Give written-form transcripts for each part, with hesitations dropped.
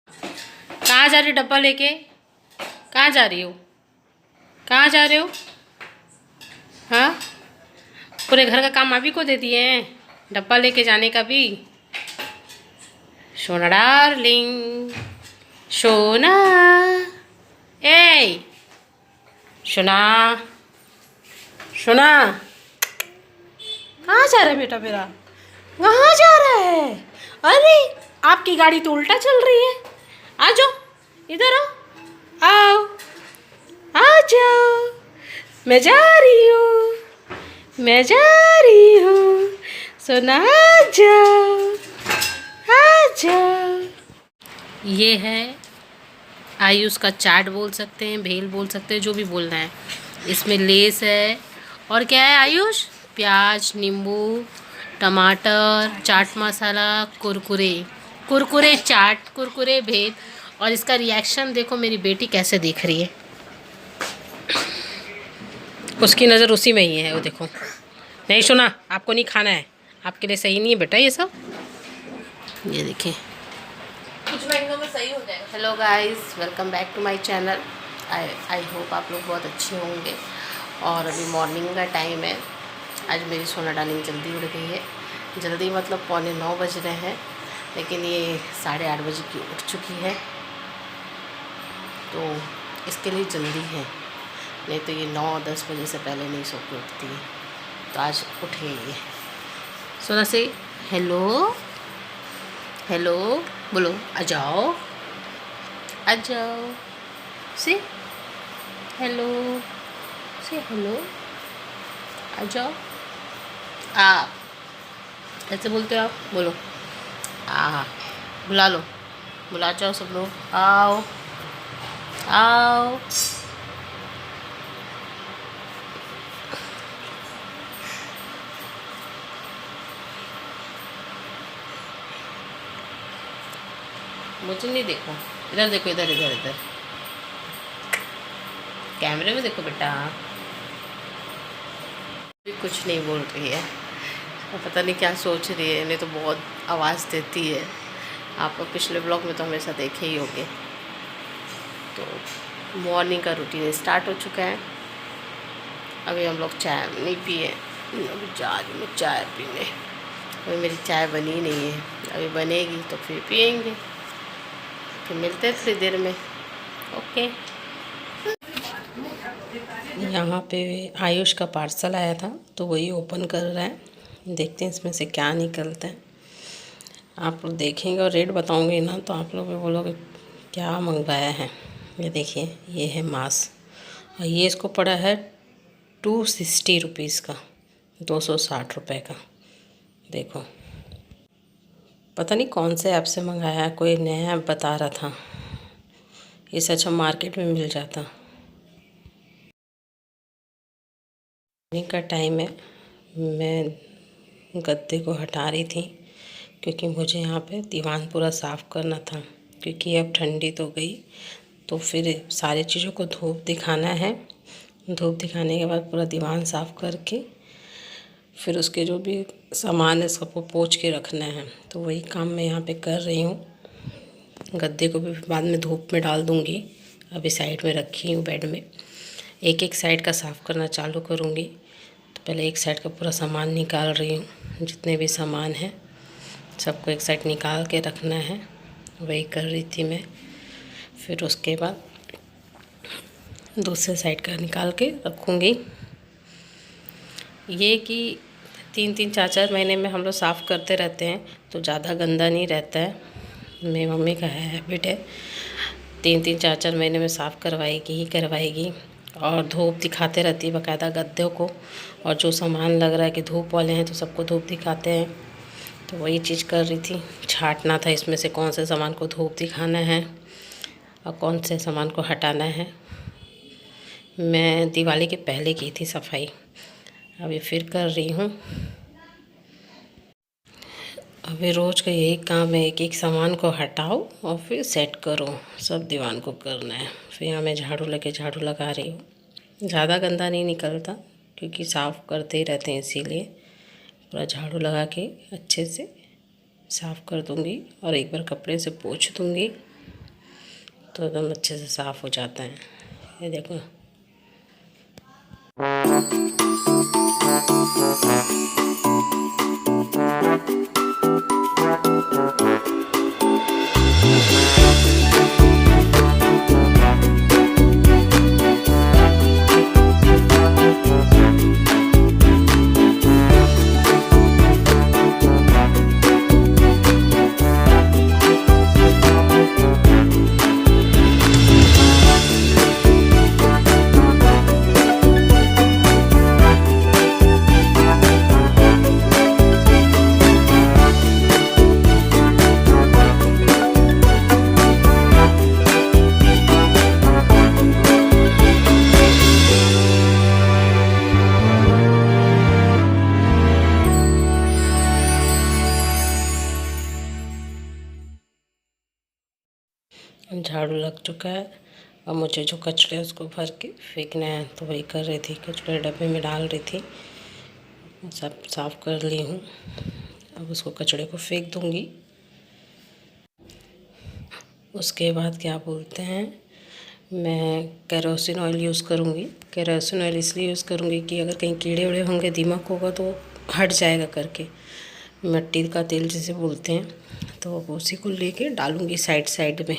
कहाँ जा रही हो डब्बा लेके? कहाँ जा रही हो? कहाँ जा रहे हो? हाँ, पूरे घर का काम अभी को दे दिए हैं, डब्बा लेके जाने का भी। सोना डार्लिंग, सोना, ए सोना, सोना, कहाँ जा रहा है बेटा मेरा? कहाँ जा रहा है? अरे आपकी गाड़ी तो उल्टा चल रही है। आ जाओ, इधर आओ, आओ, आ जाओ। मैं जा रही हूँ, मैं जा रही हूँ। सोना आ जाओ, आ जाओ। ये है आयुष का चाट बोल सकते हैं, भेल बोल सकते हैं, जो भी बोलना है। इसमें लेस है और क्या है आयुष? प्याज, नींबू, टमाटर, चाट मसाला, कुरकुरे, कुरकुरे चाट, कुरकुरे भेल। और इसका रिएक्शन देखो, मेरी बेटी कैसे देख रही है। उसकी नज़र उसी में ही है, वो देखो। नहीं सुना, आपको नहीं खाना है, आपके लिए सही नहीं है बेटा ये सब। ये देखिए, कुछ महीनों में सही हो जाएगा। Hello guys, welcome back to my channel. I hope आप लोग बहुत अच्छे होंगे। और अभी मॉर्निंग का टाइम है। आज मेरी सोना डार्लिंग जल्दी उठ गई है। जल्दी मतलब 9:15 बज रहे हैं, लेकिन ये 8:30 बजे की उठ चुकी है, तो इसके लिए जल्दी है। नहीं तो ये 9-10 बजे से पहले नहीं सो के उठती है, तो आज उठ गई है। सोना से हेलो, हेलो बोलो, आ जाओ, आ जाओ। से हेलो, से हेलो, आ जाओ। आप ऐसे बोलते हो? आप बोलो आ, बुला लो, बुला जाओ सब लोग, आओ आओ। मुझे नहीं देखो, इधर देखो, इधर इधर इधर, कैमरे में देखो बेटा। कुछ नहीं बोल रही है, पता नहीं क्या सोच रही है। नहीं तो बहुत आवाज़ देती है। आप पिछले ब्लॉग में तो हमेशा देखे ही होंगे। तो मॉर्निंग का रूटीन स्टार्ट हो चुका है। अभी हम लोग चाय नहीं पिए, अभी जा रही मैं चाय पीने। अभी मेरी चाय बनी नहीं है, अभी बनेगी तो फिर पियेंगे। फिर मिलते हैं थोड़ी देर में। ओके। यहाँ पे आयुष का पार्सल आया था, तो वही ओपन कर रहा है। देखते हैं इसमें से क्या निकलता है। आप लोग देखेंगे और रेट बताऊंगे ना, तो आप लोग भी बोलोगे क्या मंगवाया है। ये देखिए, ये है मास, और ये इसको पड़ा है 260 रुपीज़ का, 260 रुपये का। देखो, पता नहीं कौन से ऐप से मंगाया है, कोई नया ऐप बता रहा था। इससे अच्छा मार्केट में मिल जाता। मॉर्निंग का टाइम है, मैं गद्दे को हटा रही थी, क्योंकि मुझे यहाँ पे दीवान पूरा साफ़ करना था। क्योंकि अब ठंडी तो गई, तो फिर सारी चीज़ों को धूप दिखाना है। धूप दिखाने के बाद पूरा दीवान साफ़ करके फिर उसके जो भी सामान है सबको पोंछ के रखना है। तो वही काम मैं यहाँ पे कर रही हूँ। गद्दे को भी बाद में धूप में डाल दूँगी। अभी साइड में रखी हूँ बेड में। एक एक साइड का साफ़ करना चालू करूँगी। तो पहले एक साइड का पूरा सामान निकाल रही हूँ। जितने भी सामान हैं सबको एक साइड निकाल के रखना है, वही कर रही थी मैं। फिर उसके बाद दूसरे साइड का निकाल के रखूँगी। ये कि 3-3 4-4 महीने में हम लोग साफ़ करते रहते हैं, तो ज़्यादा गंदा नहीं रहता है। मेरी मम्मी का हैबिट है, 3-3 4-4 महीने में साफ़ करवाएगी ही करवाएगी। और धूप दिखाते रहती है बाकायदा गद्दों को। और जो सामान लग रहा है कि धूप वाले हैं, तो सबको धूप दिखाते हैं। तो वही चीज़ कर रही थी, छांटना था इसमें से कौन से सामान को धूप दिखाना है और कौन से सामान को हटाना है। मैं दिवाली के पहले की थी सफाई, अभी फिर कर रही हूँ। अभी रोज़ का यही काम है, एक एक सामान को हटाओ और फिर सेट करो। सब दीवान को करना है। फिर यहाँ मैं झाड़ू लगा रही हूँ। ज़्यादा गंदा नहीं निकलता, क्योंकि साफ़ करते ही रहते हैं, इसीलिए पूरा झाड़ू लगा के अच्छे से साफ़ कर दूँगी और एक बार कपड़े से पोंछ दूँगी। तो एकदम अच्छे से साफ़ हो जाता है। ये देखो। झाड़ू लग चुका है। अब मुझे जो कचरे उसको भर के फेंकना है, तो वही कर रही थी। कचरे डब्बे में डाल रही थी। सब साफ़ कर ली हूँ। अब उसको कचड़े को फेंक दूँगी। उसके बाद क्या बोलते हैं, मैं केरोसिन ऑयल यूज़ करूँगी। केरोसिन ऑयल इसलिए यूज़ करूँगी कि अगर कहीं कीड़े उड़े होंगे, दीमक होगा तो हट जाएगा करके। मिट्टी का तेल जिसे बोलते हैं, तो उसी को लेके डालूँगी साइड साइड में।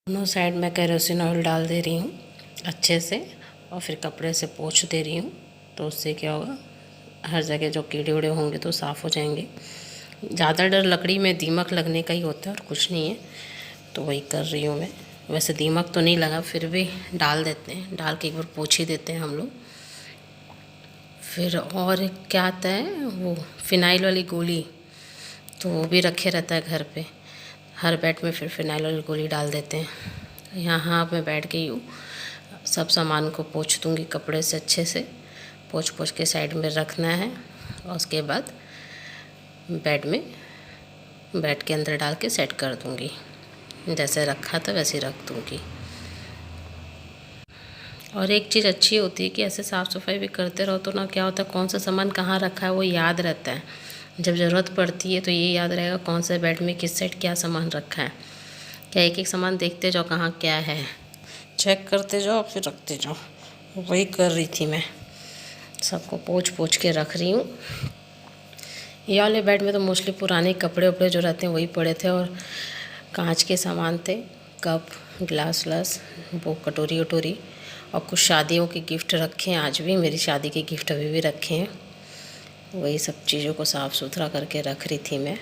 दोनों साइड में केरोसिन ऑयल डाल दे रही हूँ अच्छे से, और फिर कपड़े से पोंछ दे रही हूँ। तो उससे क्या होगा, हर जगह जो कीड़े उड़े होंगे तो साफ़ हो जाएंगे। ज़्यादा डर लकड़ी में दीमक लगने का ही होता है और कुछ नहीं है, तो वही कर रही हूँ मैं। वैसे दीमक तो नहीं लगा, फिर भी डाल देते हैं, डाल के एक बार पोंछ ही देते हैं हम लोग। फिर और क्या आता है, वो फिनाइल वाली गोली, तो वो भी रखे रहता है घर पे। हर बेड में फिर फिनाइल वाली गोली डाल देते हैं। यहाँ मैं बैठ गई हूँ, सब सामान को पोंछ दूँगी कपड़े से अच्छे से। पोंछ के साइड में रखना है, और उसके बाद बेड के अंदर डाल के सेट कर दूँगी। जैसे रखा था वैसे रख दूँगी। और एक चीज़ अच्छी होती है कि ऐसे साफ़ सफाई भी करते रहो तो ना क्या होता है, कौन सा सामान कहाँ रखा है वो याद रहता है। जब ज़रूरत पड़ती है तो ये याद रहेगा कौन से बेड में किस साइड क्या सामान रखा है। क्या एक एक सामान देखते जाओ कहाँ क्या है, चेक करते जाओ फिर रखते जाओ। वही कर रही थी मैं, सबको पोंछ के रख रही हूँ। ये वाले बेड में तो मोस्टली पुराने कपड़े उपड़े जो रहते हैं वही पड़े थे, और कांच के सामान थे, कप गिलास व्लास, वो कटोरी वटोरी, और कुछ शादियों के गिफ्ट रखे हैं। आज भी मेरी शादी के गिफ्ट अभी भी रखे हैं। वही सब चीज़ों को साफ़ सुथरा करके रख रही थी मैं।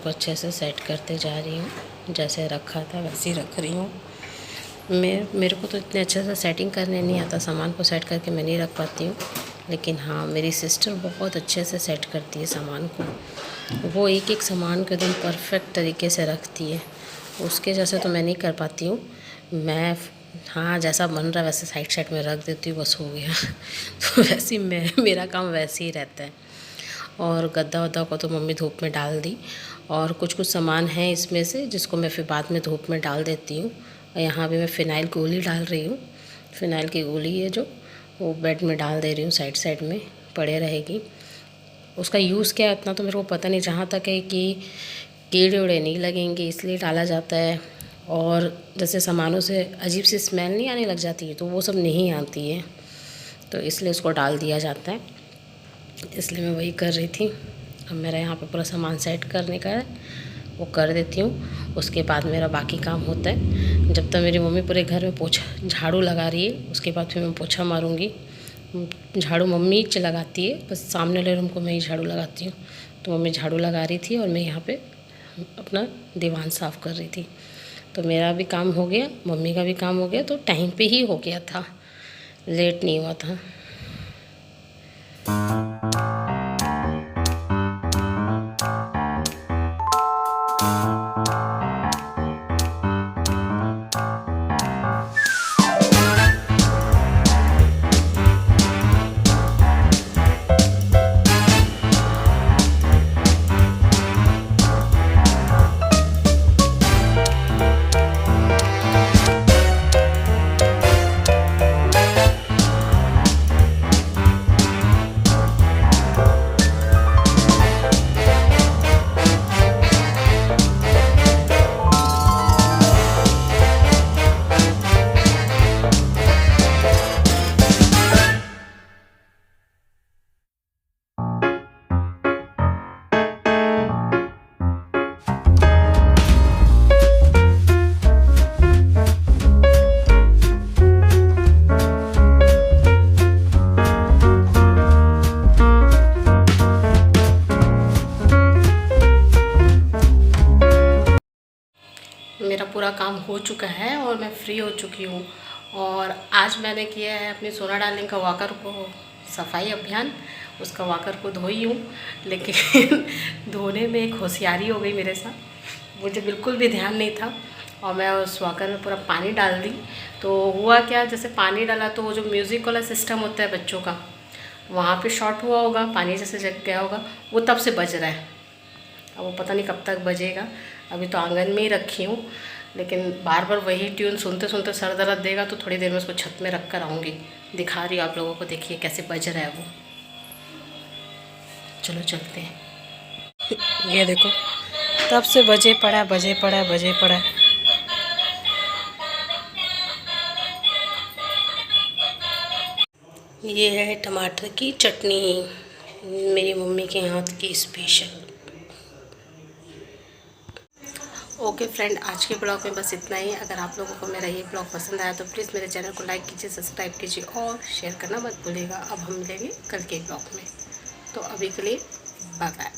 को अच्छे से सेट करते जा रही हूँ। जैसे रखा था वैसे ही रख रही हूँ। मेरे को तो इतने अच्छे से सेटिंग करने नहीं आता, सामान को सेट करके मैं नहीं रख पाती हूँ। लेकिन हाँ, मेरी सिस्टर बहुत अच्छे से सेट करती है सामान को। वो एक एक सामान को एकदम परफेक्ट तरीके से रखती है। उसके जैसे तो मैं नहीं कर पाती हूँ। मैं हाँ, जैसा बन रहा है वैसे साइड साइड में रख देती हूँ, बस हो गया। तो वैसे ही मेरा काम वैसे ही रहता है। और गद्दा वद्दा को तो मम्मी धूप में डाल दी, और कुछ कुछ सामान है इसमें से जिसको मैं फिर बाद में धूप में डाल देती हूँ। और यहाँ भी मैं फ़िनाइल गोली डाल रही हूँ। फ़िनाइल की गोली है जो, वो बेड में डाल दे रही हूँ, साइड साइड में पड़े रहेगी। उसका यूज़ क्या है इतना तो मेरे को पता नहीं, जहाँ तक है कि कीड़े उड़े नहीं लगेंगे इसलिए डाला जाता है। और जैसे सामानों से अजीब सी स्मेल नहीं आने लग जाती है, तो वो सब नहीं आती है, तो इसलिए उसको डाल दिया जाता है। इसलिए मैं वही कर रही थी। अब मेरा यहाँ पे पूरा सामान सेट करने का है, वो कर देती हूँ। उसके बाद मेरा बाकी काम होता है। जब तक मेरी मम्मी पूरे घर में पोछा झाड़ू लगा रही है, उसके बाद फिर मैं पोछा मारूँगी। झाड़ू मम्मी लगाती है, बस सामने वाले रूम को मैं ही झाड़ू लगाती हूँ। तो मम्मी झाड़ू लगा रही थी और मैं यहाँ पे अपना दीवान साफ़ कर रही थी। तो मेरा भी काम हो गया, मम्मी का भी काम हो गया, तो टाइम पे ही हो गया था, लेट नहीं हुआ था। मेरा पूरा काम हो चुका है और मैं फ्री हो चुकी हूँ। और आज मैंने किया है अपनी सोना डार्लिंग का वॉकर को सफाई अभियान। उसका वॉकर को धोई हूँ, लेकिन धोने में एक होशियारी हो गई मेरे साथ। मुझे बिल्कुल भी ध्यान नहीं था और मैं उस वॉकर में पूरा पानी डाल दी। तो हुआ क्या, जैसे पानी डाला तो वो जो म्यूज़िक वाला सिस्टम होता है बच्चों का, वहाँ पे शॉर्ट हुआ होगा, पानी जैसे जग गया होगा, वो तब से बज रहा है। अब वो पता नहीं कब तक बजेगा। अभी तो आंगन में ही रखी हूँ, लेकिन बार बार वही ट्यून सुनते सुनते सर दर्द देगा, तो थोड़ी देर में उसको छत में रख कर आऊँगी। दिखा रही हूँ आप लोगों को, देखिए कैसे बज रहा है वो। चलो चलते हैं। ये देखो, तब से बजे पड़ा बजे पड़ा बजे पड़ा। ये है टमाटर की चटनी, मेरी मम्मी के हाथ की स्पेशल। ओके फ्रेंड, आज के ब्लॉग में बस इतना ही। अगर आप लोगों को मेरा ये ब्लॉग पसंद आया तो प्लीज़ मेरे चैनल को लाइक कीजिए, सब्सक्राइब कीजिए और शेयर करना मत भूलिएगा। अब हम मिलेंगे कल के ब्लॉग में, तो अभी के लिए बाय बाय।